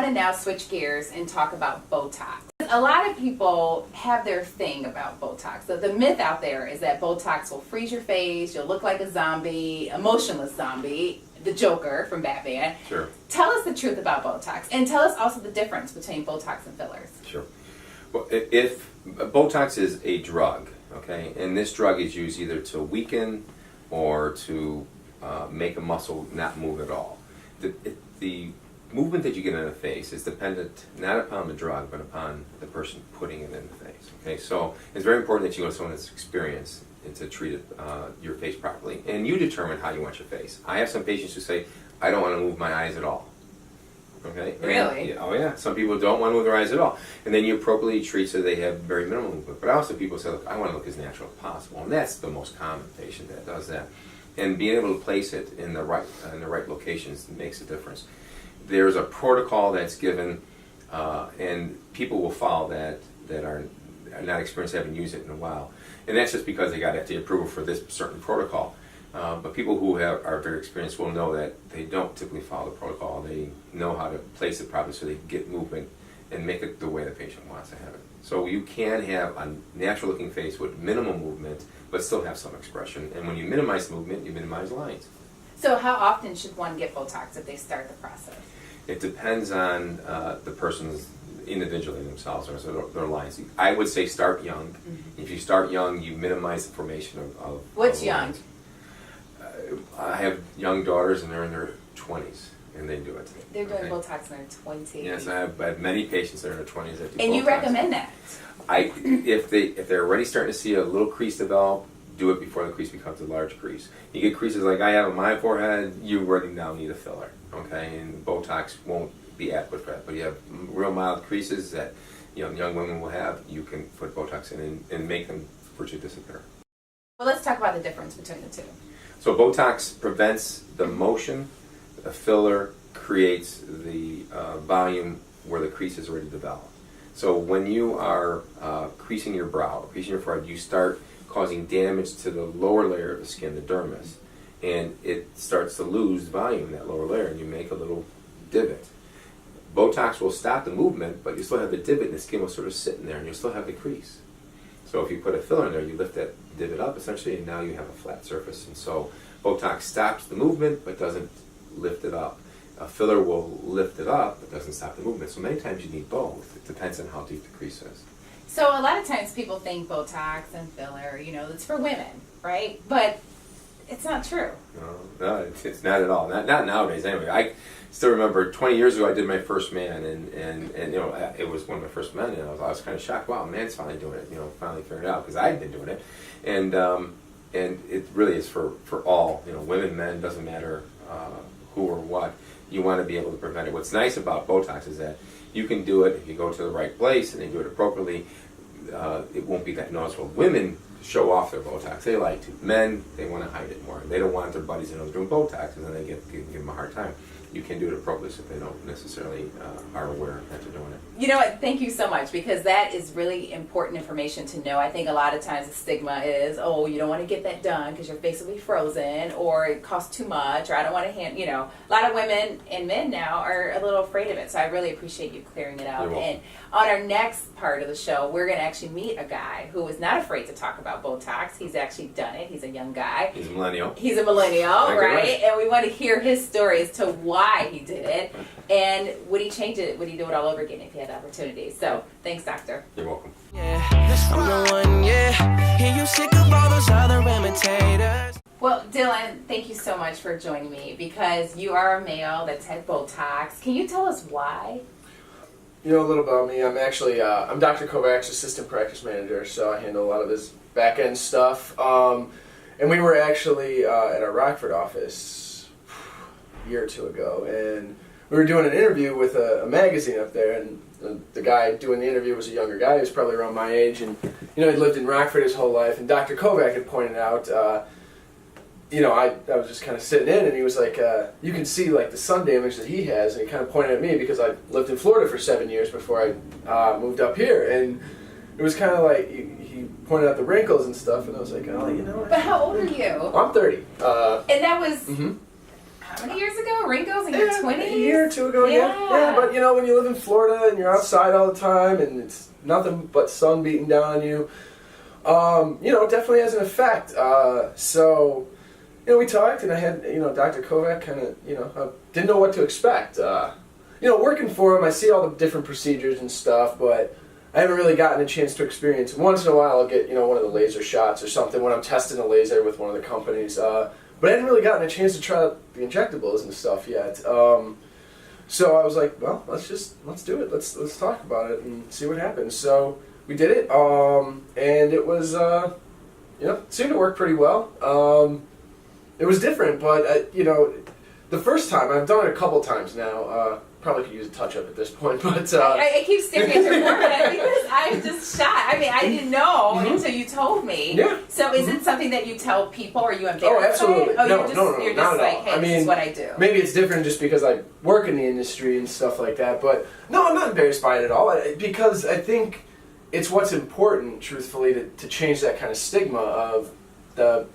want to now switch gears and talk about Botox. A lot of people have their thing about Botox. So the myth out there is that Botox will freeze your face, you'll look like a zombie, a motionless zombie, the Joker from Batman. Sure. Tell us the truth about Botox, and tell us also the difference between Botox and fillers. Sure. Well, if Botox is a drug, okay, and this drug is used either to weaken or to make a muscle not move at all. The movement that you get in the face is dependent not upon the drug, but upon the person putting it in the face. Okay, so it's very important that you go to someone that's experienced and to treat your face properly, and you determine how you want your face. I have some patients who say, I don't want to move my eyes at all. Okay. Really? And, oh yeah. Some people don't want to move their eyes at all, and then you appropriately treat so they have very minimal movement. But also people say, look, I want to look as natural as possible, and that's the most common patient that does that. And being able to place it in the right locations makes a difference. There's a protocol that's given, and people will follow that are not experienced, haven't used it in a while, and that's just because they got FDA approval for this certain protocol. But people who are very experienced will know that they don't typically follow the protocol. They know how to place it properly so they can get movement and make it the way the patient wants to have it. So you can have a natural looking face with minimal movement, but still have some expression. And when you minimize movement, you minimize lines. So how often should one get Botox if they start the process? It depends on the person's individually themselves or their lines. I would say start young. Mm-hmm. If you start young, you minimize the formation of What's of young? lines. I have young daughters and they're in their 20s and they do it. They're doing Botox in their 20s. Yes, I have many patients that are in their 20s that do And Botox. you recommend that? If they're already starting to see a little crease develop, do it before the crease becomes a large crease. You get creases like I have on my forehead, you already now need a filler, okay? And Botox won't be adequate for that. But you have real mild creases that young women will have, you can put Botox in and make them virtually disappear. Well, let's talk about the difference between the two. So Botox prevents the motion. A filler creates the volume where the crease is already developed. So when you are creasing your brow, creasing your forehead, you start causing damage to the lower layer of the skin, the dermis, and it starts to lose volume in that lower layer, and you make a little divot. Botox will stop the movement, but you still have the divot, and the skin will sort of sit in there, and you'll still have the crease. So if you put a filler in there, you lift that divot up essentially, and now you have a flat surface. And so Botox stops the movement, but doesn't lift it up. A filler will lift it up, but doesn't stop the movement. So many times you need both. It depends on how deep the crease is. So a lot of times people think Botox and filler, it's for women, right? But it's not true. No, it's not at all. Not nowadays anyway. I still remember 20 years ago I did my first man, and it was one of my first men, and I was kind of shocked. Wow, man's finally doing it. Finally figured it out because I had been doing it, and it really is for all. Women, men, doesn't matter who or what. You want to be able to prevent it. What's nice about Botox is that you can do it if you go to the right place and they do it appropriately. It won't be that noticeable. Women show off their Botox. They like to. Men, they want to hide it more. They don't want their buddies to know they're doing Botox, and then they give them a hard time. You can do it appropriately so they don't necessarily are aware that they're doing it. You know what? Thank you so much, because that is really important information to know. I think a lot of times the stigma is, oh, you don't want to get that done because your face will be frozen, or it costs too much, or I don't want to hand. A lot of women and men now are a little afraid of it. So I really appreciate you clearing it out. And on our next part of the show, we're going to actually meet a guy who is not afraid to talk about Botox. He's actually done it. He's a young guy. He's a millennial. He's a millennial, right? And we want to hear his story as to why he did it, and would he change it? Would he do it all over again if he had the opportunity? So, thanks, doctor. You're welcome. I'm the one, Hear you sick of all those other imitators. Well, Dylan, thank you so much for joining me, because you are a male that's had Botox. Can you tell us why? A little about me. I'm actually, I'm Dr. Kovak's assistant practice manager, so I handle a lot of his back-end stuff. And we were actually at our Rockford office a year or two ago, and we were doing an interview with a magazine up there, and the guy doing the interview was a younger guy. He was probably around my age, and he'd lived in Rockford his whole life. And Dr. Kovak had pointed out, I was just kind of sitting in, and he was like, you can see the sun damage that he has, and he kind of pointed at me because I lived in Florida for 7 years before I moved up here, and it was kind of like he pointed out the wrinkles and stuff, and I was like, oh, But how old are you? I'm 30. And that was. Mm-hmm. how many years ago? Wrinkles in your 20s? A year or two ago, yeah. But, when you live in Florida and you're outside all the time and it's nothing but sun beating down on you, it definitely has an effect. So, we talked and I had, Dr. Kovak kind of, didn't know what to expect. Working for him, I see all the different procedures and stuff, but I haven't really gotten a chance to experience. Once in a while I'll get, one of the laser shots or something when I'm testing a laser with one of the companies. But I hadn't really gotten a chance to try the injectables and stuff yet. So I was like, well, let's do it. Let's talk about it and see what happens. So we did it, and it was, it seemed to work pretty well. It was different, but the first time, I've done it a couple times now. Probably could use a touch-up at this point, but... I keep staring at your forehead because I'm just shocked. I mean, I didn't know until you told me. Yeah. So is it something that you tell people, or are you embarrassed? Oh, absolutely. Oh, No, you're not just at like, all. hey, this is what I do. Maybe it's different just because I work in the industry and stuff like that, but no, I'm not embarrassed by it at all, because I think it's what's important, truthfully, to change that kind of stigma of the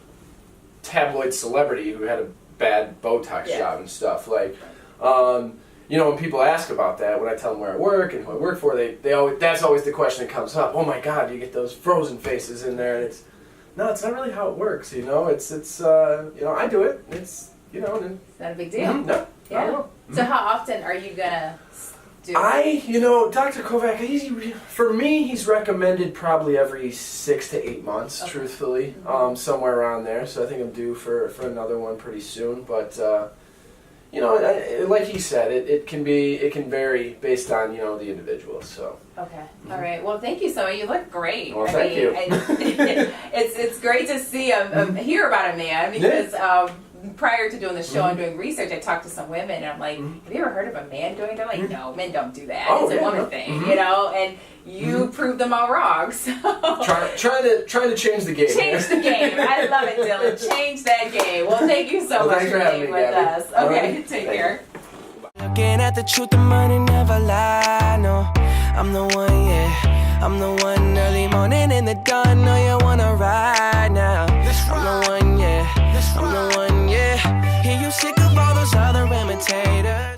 tabloid celebrity who had a bad Botox job and stuff. Like, when people ask about that, when I tell them where I work and who I work for, they always, that's always the question that comes up. Oh my God, you get those frozen faces in there, and it's not really how it works. It's I do it. It's and It's not a big deal. no, Yeah. I don't know. So how often are you gonna do it? Dr. Kovak, for me, he's recommended probably every 6 to 8 months, truthfully, somewhere around there. So I think I'm due for another one pretty soon. But like he said, it can vary based on the individual. So. Okay. All right. Well, thank you so much. You look great. Well, thank you. It's great to see hear about a man because prior to doing the show and doing research, I talked to some women and I'm like, have you ever heard of a man doing it? They're like, no, men don't do that. It's a woman thing, and you proved them all wrong. So trying to change the game. Change the game. I love it, Dylan. Change that game. Well, thank you so much for being with Gabby. us. Okay, take care. Looking at the truth, the money never lie, no. I'm the one, yeah. I'm the one early morning in the dawn. Know you wanna ride now. I'm the one, yeah. I'm the one, yeah. Hear you sick of all those other imitators.